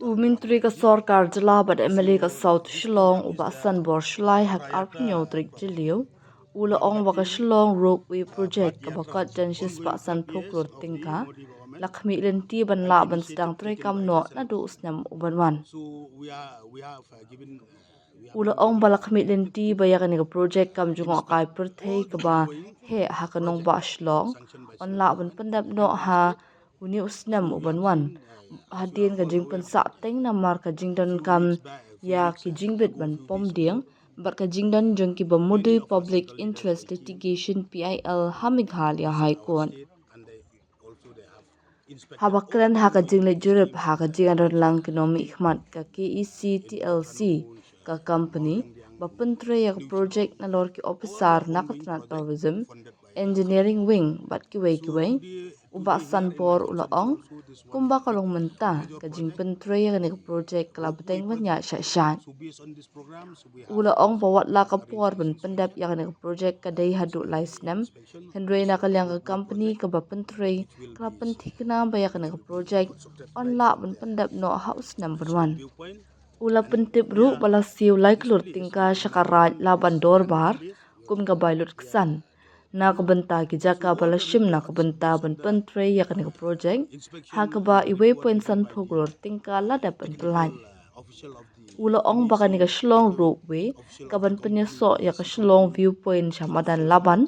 Umintri ka sarkar jala bat emeli ka South Shillong uba Sanbor Shullai hak arpnyo trik jiliu. Ula ong waka Shillong Ropeway project ka bakat jansis pa san proklur tingka. Lakmi linti ban la ban sdang treikam no naduh snem ubanwan. Ula ong balakmi linti bayakan ka project kam jungo kai perthei ka ba he hakanong ba Shillong. On la ban pendap no ha uni usnem ubanwan. Hadin ka jing pensa teng namar ka jingdan kam ya ki jingbit ban pom diang bat ka jingdan jeng ki bamudi public interest litigation PIL ha Meghalaya High Court habakran ha ka jing le jurip ha ka jing adon lang kinomi khmat ka KEC TLC ka company bapentre ya project na lor ki officer nakatna tourism engineering wing bat ki wei uba Sanbor ula ong kumba kalong menta ka jing pentre ya ka project kala beteng banya shan ula ong bawat la ka por ban pendap ya ka project ka dai hadu lai snem hendrei na ka liang ka company ka ba pentre kala penthik na ba ya ka project on la ban pendap no house number 1 ula pentip ru bala siu lai klur tingka shakaraj la bandor bar kum ka bailut ksan na ka benta ki jaka bala shim na ka benta ban pentre ya ka project ha ka ba iwe point san proglor tingka la da ban plan ula ong baka ni ka Shillong Ropeway ka ban penya so ya ka Shillong viewpoint shamadan laban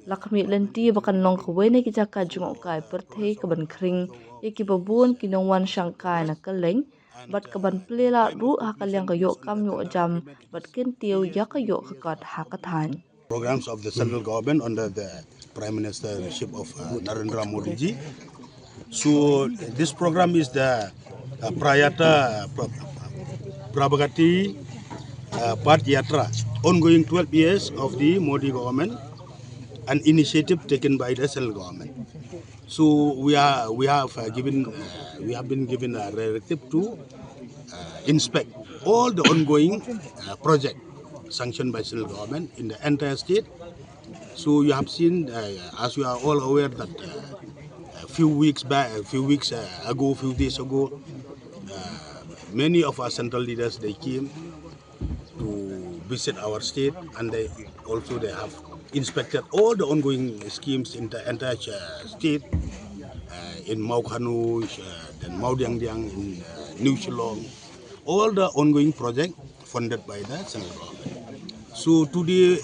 lakmi lenti bakan long ka we na ki jaka jungo kai perthei ka ban kring ya ki babun ki nongwan shangkai na kaleng bat ka ban plela ru ha ka liang ka yo kam yo jam bat kin tiu ya ka yo ka kat ha ka than programs of the central government under the Prime Ministership of Narendra Modi ji. So this program is the Prayata Prabhagati Path Yatra, ongoing 12 years of the Modi government, an initiative taken by the central government. So we have been given a directive to inspect all the ongoing project sanctioned by central government in the entire state. So you have seen, as you are all aware, that a few days ago, many of our central leaders, they came to visit our state, and they have inspected all the ongoing schemes in the entire state, in Maukhanu, then Maudiangdiang, in New Shillong, all the ongoing projects funded by the central government. So today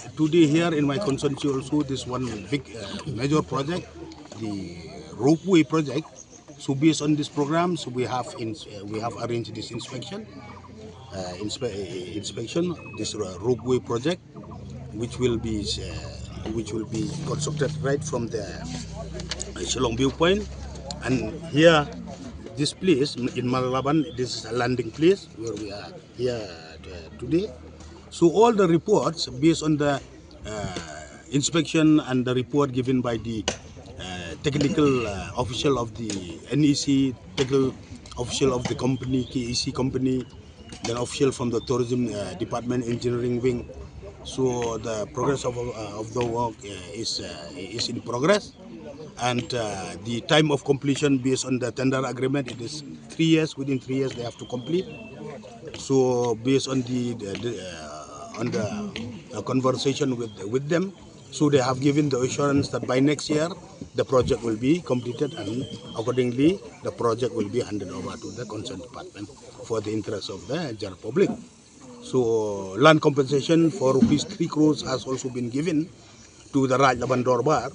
here in my constituency also, this one big major project, the Ropeway project. So based on this program, so we have arranged this inspection, this Ropeway project, which will be constructed right from the Shillong viewpoint, and here this place in Malaban, this is a landing place where we are here today. So all the reports based on the inspection and the report given by the technical official of the NEC, technical official of the company, KEC company, then official from the tourism department, engineering wing. So the progress of the work is in progress, and the time of completion based on the tender agreement, it is 3 years. Within 3 years they have to complete. So based on the conversation with them, so they have given the assurance that by next year the project will be completed, and accordingly the project will be handed over to the concerned department for the interest of the general public. So land compensation for rupees 3 crores has also been given to the Raj Labandor Bar,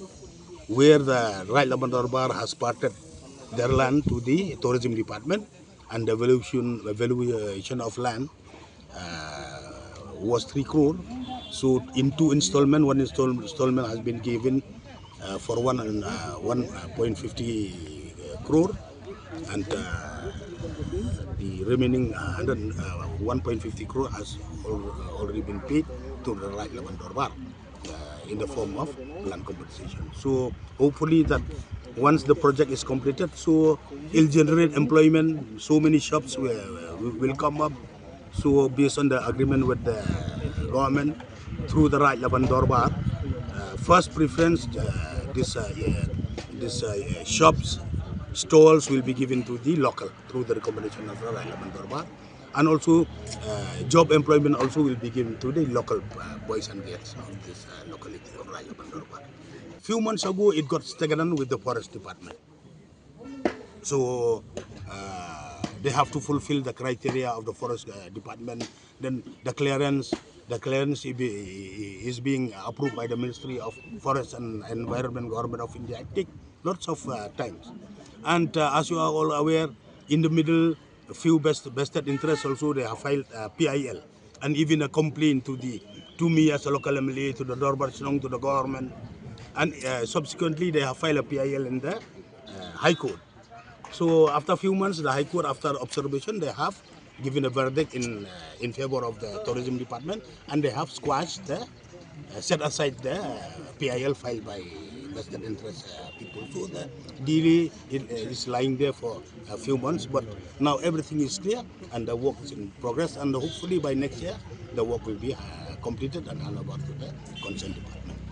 where the Raj Labandor Bar has parted their land to the tourism department, and the valuation of land was 3 crore. So in 2 installments, one installment has been given for 1.50 crore, and the remaining 1.50 crore has already been paid to the Raj Labandor Bar in the form of land compensation. So hopefully that once the project is completed, so it'll generate employment. So many shops will come up. So based on the agreement with the government through the Raj Labandor Bar, first preference, these shops stalls will be given to the local through the recommendation of the Raya Bandorba. And also job employment also will be given to the local boys and girls of this locality of Raya Bandorba. Few months ago, it got stagnant with the forest department. So they have to fulfill the criteria of the forest department. Then the clearance is being approved by the Ministry of Forest and Environment, Government of India. It takes lots of times. And as you are all aware, in the middle, a few vested interests also, they have filed PIL and even a complaint to me as a local MLA, to the Dorbar Shillong, to the government. And subsequently, they have filed a PIL in the High Court. So after a few months, the High Court, after observation, they have given a verdict in favor of the tourism department, and they have squashed the set aside the PIL filed by vested interest people. So the delay is lying there for a few months, but now everything is clear and the work is in progress, and hopefully by next year the work will be completed and handed over to the concerned department.